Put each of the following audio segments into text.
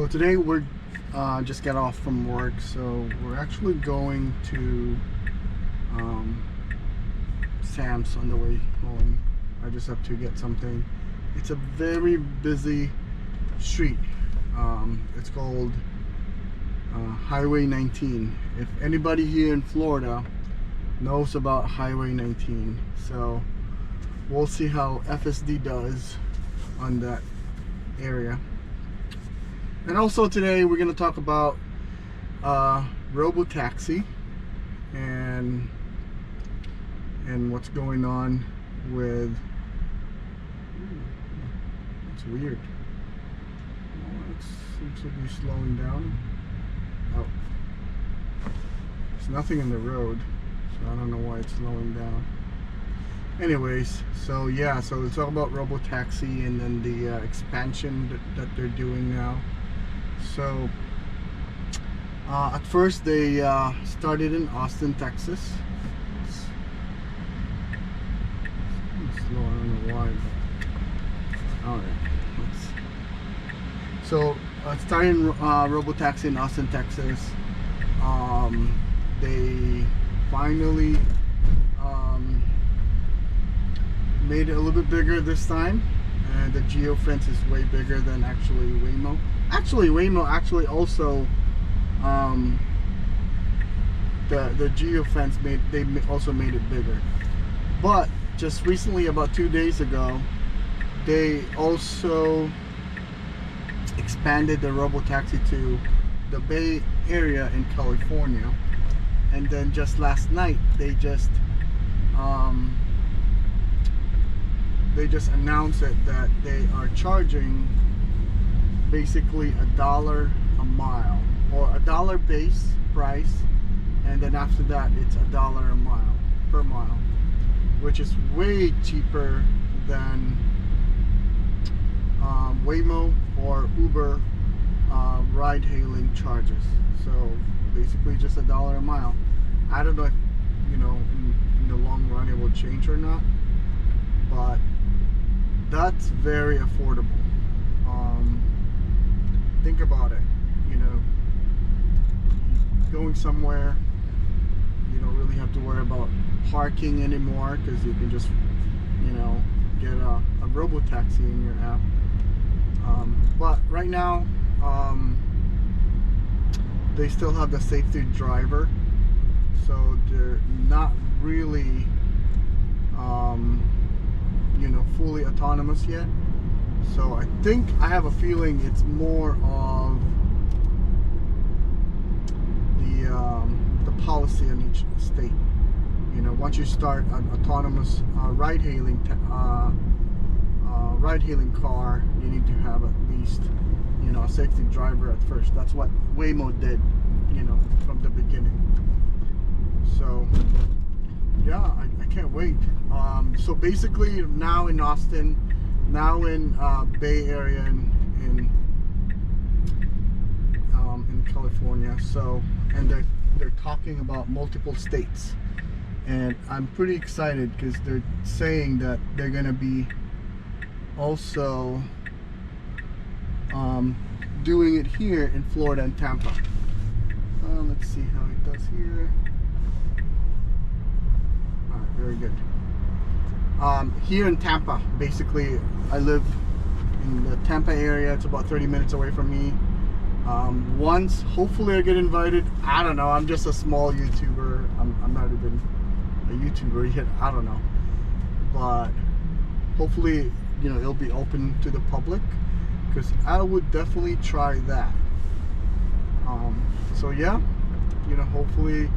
So today we're just got off from work, so we're actually going to Sam's on the way home. I just have to get something. It's a very busy street. It's called Highway 19. If anybody here in Florida knows about Highway 19, so we'll see how FSD does on that area. And also today we're going to talk about robotaxi and what's going on with. It's weird. It seems to be slowing down. Oh, there's nothing in the road, so I don't know why it's slowing down. Anyways, so yeah, so let's talk about robotaxi and then the expansion that they're doing now. So at first they started in Austin, Texas. It's slow, I don't know why, but alright. So starting robotaxi in Austin, Texas. They finally made it a little bit bigger this time, and the geofence is way bigger than actually Waymo. Actually, Waymo actually also the geofence also made it bigger. But just recently, about 2 days ago, they also expanded the robotaxi to the Bay Area in California. And then just last night, they just announced it that they are charging basically $1 a mile, or $1 base price, and then after that it's $1 a mile per mile, which is way cheaper than Waymo or Uber ride-hailing charges. So basically just $1 a mile. I don't know if in the long run it will change or not, but that's very affordable. Think about it, going somewhere, you don't really have to worry about parking anymore, because you can just get a robotaxi in your app. But right now they still have the safety driver, so they're not really fully autonomous yet. So I have a feeling it's more of the policy in each state. Once you start an autonomous ride-hailing car, you need to have at least a safety driver at first. That's what Waymo did, from the beginning. So yeah, I can't wait. So basically now in Austin, now in Bay Area in California. So, and they're talking about multiple states, and I'm pretty excited because they're saying that they're gonna be also doing it here in Florida and Tampa. Let's see how it does here. Alright, very good. Here in Tampa, basically, I live in the Tampa area. It's about 30 minutes away from me. Once, hopefully I get invited. I don't know, I'm just a small YouTuber. I'm not even a YouTuber yet. I don't know. But hopefully, it'll be open to the public, because I would definitely try that. So yeah, hopefully,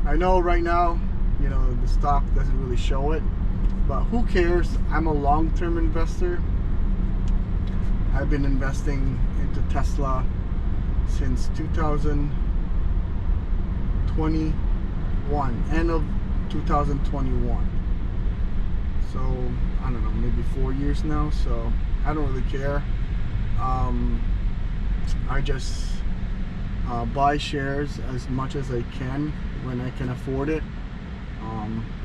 I know right now, the stock doesn't really show it, but who cares? I'm a long-term investor. I've been investing into Tesla since 2021, end of 2021. So I don't know, maybe 4 years now. So I don't really care. I just buy shares as much as I can when I can afford it.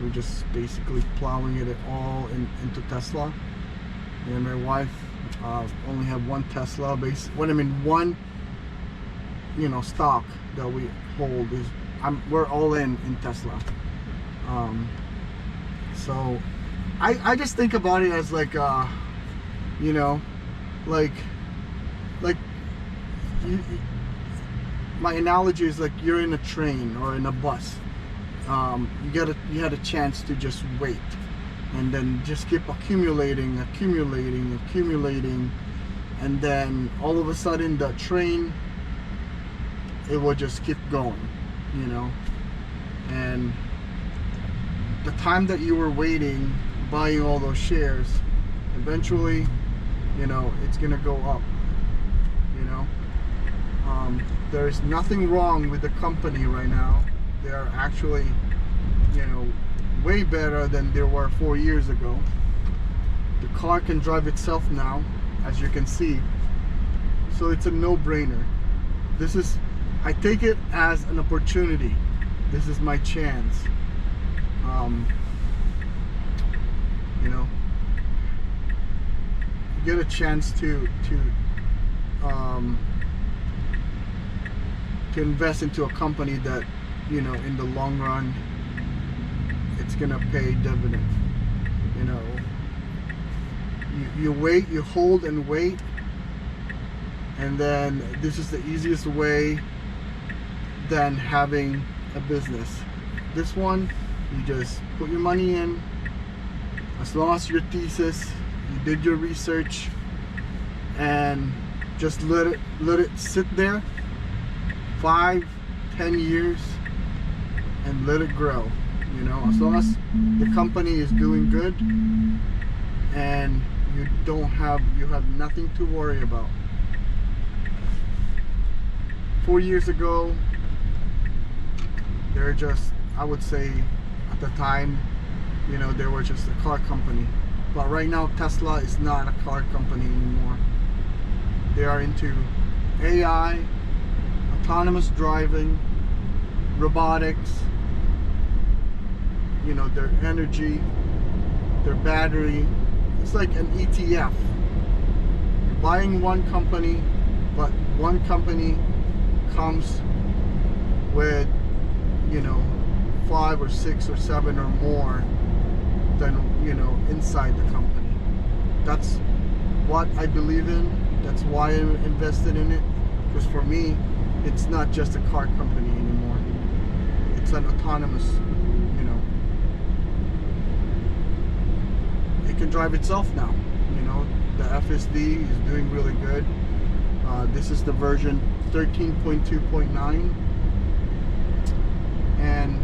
We're just basically plowing it all into Tesla. And my wife only have one Tesla one stock that we hold is we're all in Tesla. So I just think about it as like like my analogy is like you're in a train or in a bus. You had a chance to just wait and then just keep accumulating, and then all of a sudden the train, it will just keep going, and the time that you were waiting, buying all those shares, eventually, it's gonna go up. There's nothing wrong with the company right now. They are actually, way better than they were 4 years ago. The car can drive itself now, as you can see. So it's a no-brainer. I take it as an opportunity. This is my chance. You get a chance to invest into a company that, in the long run, it's gonna pay dividend. You wait, you hold and wait, and then this is the easiest way than having a business. This one, you just put your money in. As long as your thesis, you did your research, and just let it sit there 5-10 years and let it grow. As long as the company is doing good and you have nothing to worry about. 4 years ago, they're just, I would say at the time, they were just a car company. But right now Tesla is not a car company anymore. They are into AI, autonomous driving, robotics, their energy, their battery. It's like an ETF. You're buying one company, but one company comes with 5 or 6 or 7 or more than inside the company. That's what I believe in. That's why I invested in it. Because for me, it's not just a car company anymore. It's an autonomous, it can drive itself now. The FSD is doing really good. This is the version 13.2.9, and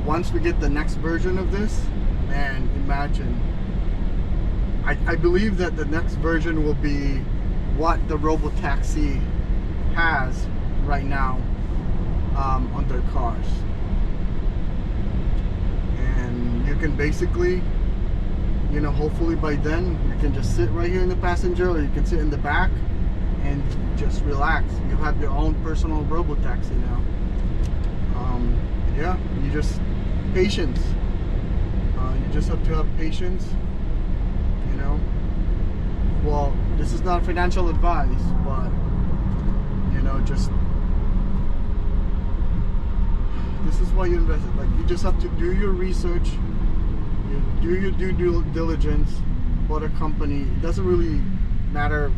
once we get the next version of this, man, imagine. I believe that the next version will be what the robotaxi has right now on their cars. And you can basically, hopefully by then, you can just sit right here in the passenger, or you can sit in the back and just relax. You have your own personal robotaxi now. Yeah, patience. You just have to have patience. Well, this is not financial advice, but just this is why you invest it. Like, you just have to do your research, you do your due diligence about a company. It doesn't really matter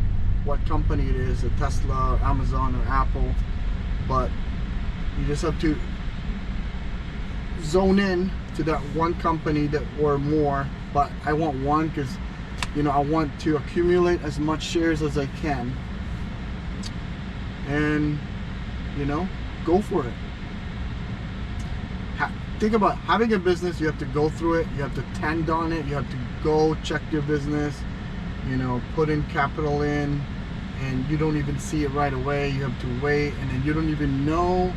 what company it is, a Tesla, or Amazon, or Apple, but you just have to zone in to that one company or more. But I want one because I want to accumulate as much shares as I can, and go for it. Think about having a business. You have to go through it, you have to tend on it, you have to go check your business, put in capital in, and you don't even see it right away. You have to wait, and then you don't even know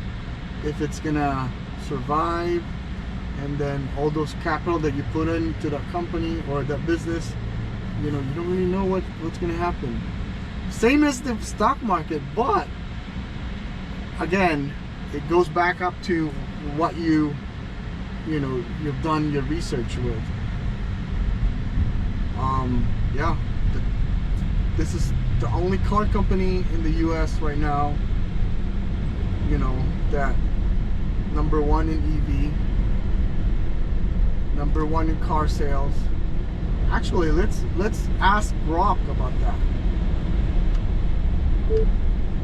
if it's gonna survive. And then all those capital that you put into that company or that business, you don't really know what's going to happen. Same as the stock market, but again, it goes back up to what you've done your research with. Yeah, this is the only car company in the US right now, you know, that #1 in EV, #1 in car sales. Actually, let's ask Grok about that.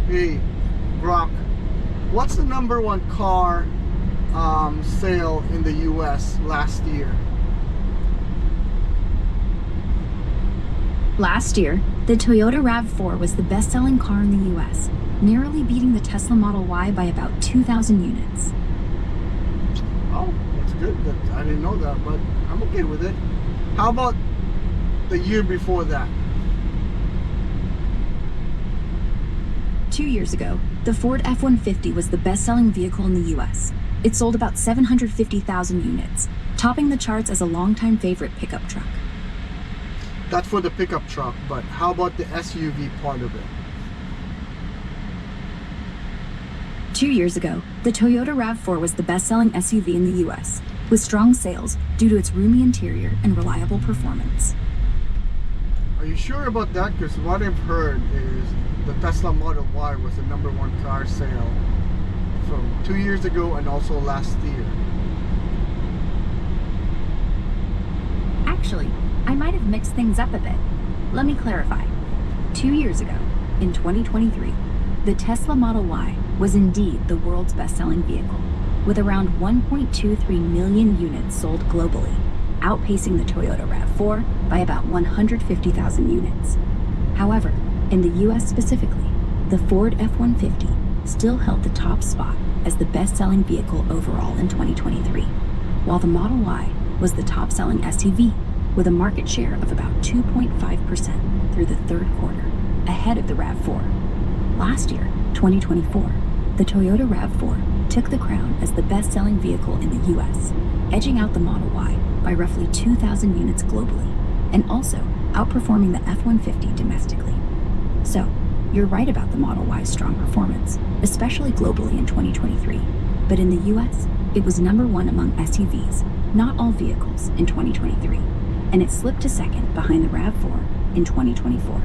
Hey, Grok, what's the #1 car sale in the US last year? Last year, the Toyota RAV4 was the best-selling car in the US, narrowly beating the Tesla Model Y by about 2,000 units. Oh, that's good. I didn't know that, but I'm okay with it. How about the year before that? 2 years ago, the Ford F-150 was the best-selling vehicle in the US. It sold about 750,000 units, topping the charts as a longtime favorite pickup truck. That's for the pickup truck, but how about the SUV part of it? 2 years ago, the Toyota RAV4 was the best-selling SUV in the US, with strong sales due to its roomy interior and reliable performance. Are you sure about that? Because what I've heard is the Tesla Model Y was the #1 car sale from 2 years ago and also last year. Actually, I might have mixed things up a bit. Let me clarify. 2 years ago, in 2023, the Tesla Model Y was indeed the world's best-selling vehicle, with around 1.23 million units sold globally, outpacing the Toyota RAV4 by about 150,000 units. However, in the US specifically, the Ford F-150 still held the top spot as the best-selling vehicle overall in 2023, while the Model Y was the top-selling SUV, with a market share of about 2.5% through the third quarter, ahead of the RAV4. Last year, 2024, the Toyota RAV4 took the crown as the best-selling vehicle in the US, edging out the Model Y by roughly 2,000 units globally, and also outperforming the F-150 domestically. So, you're right about the Model Y's strong performance, especially globally in 2023, but in the US, it was #1 among SUVs, not all vehicles, in 2023, and it slipped to second behind the RAV4 in 2024.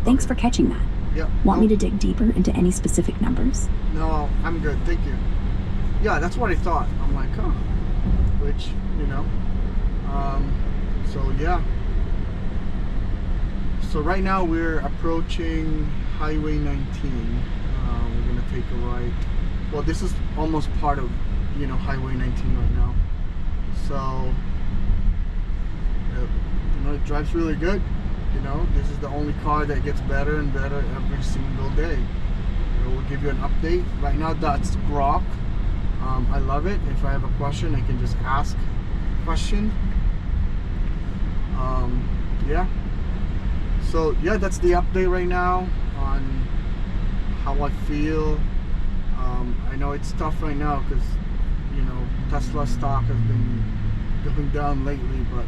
Thanks for catching that. Yeah. Want me to dig deeper into any specific numbers? No, I'm good. Thank you. Yeah, that's what I thought. I'm like, huh. Which, you know. So, yeah. So, right now we're approaching Highway 19. We're going to take a right. Well, this is almost part of, you know, Highway 19 right now. So, you know, it drives really good. You know, this is the only car that gets better and better every single day. So we'll give you an update. Right now, that's Grok. I love it. If I have a question, I can just ask a question. Yeah. So, yeah, that's the update right now on how I feel. I know it's tough right now because, you know, Tesla stock has been going down lately, but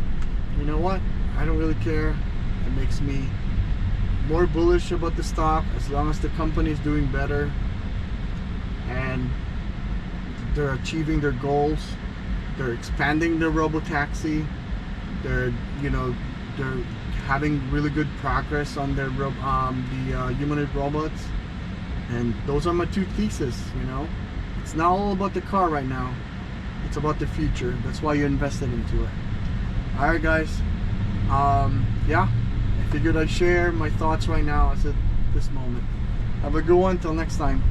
you know what? I don't really care. It makes me more bullish about the stock as long as the company is doing better and they're achieving their goals. They're expanding their robotaxi. They're, you know, they're having really good progress on their humanoid robots. And those are my two theses. You know, it's not all about the car right now. It's about the future. That's why you invested into it. All right, guys. Yeah. Figured I'd share my thoughts right now at this moment. Have a good one. Till next time.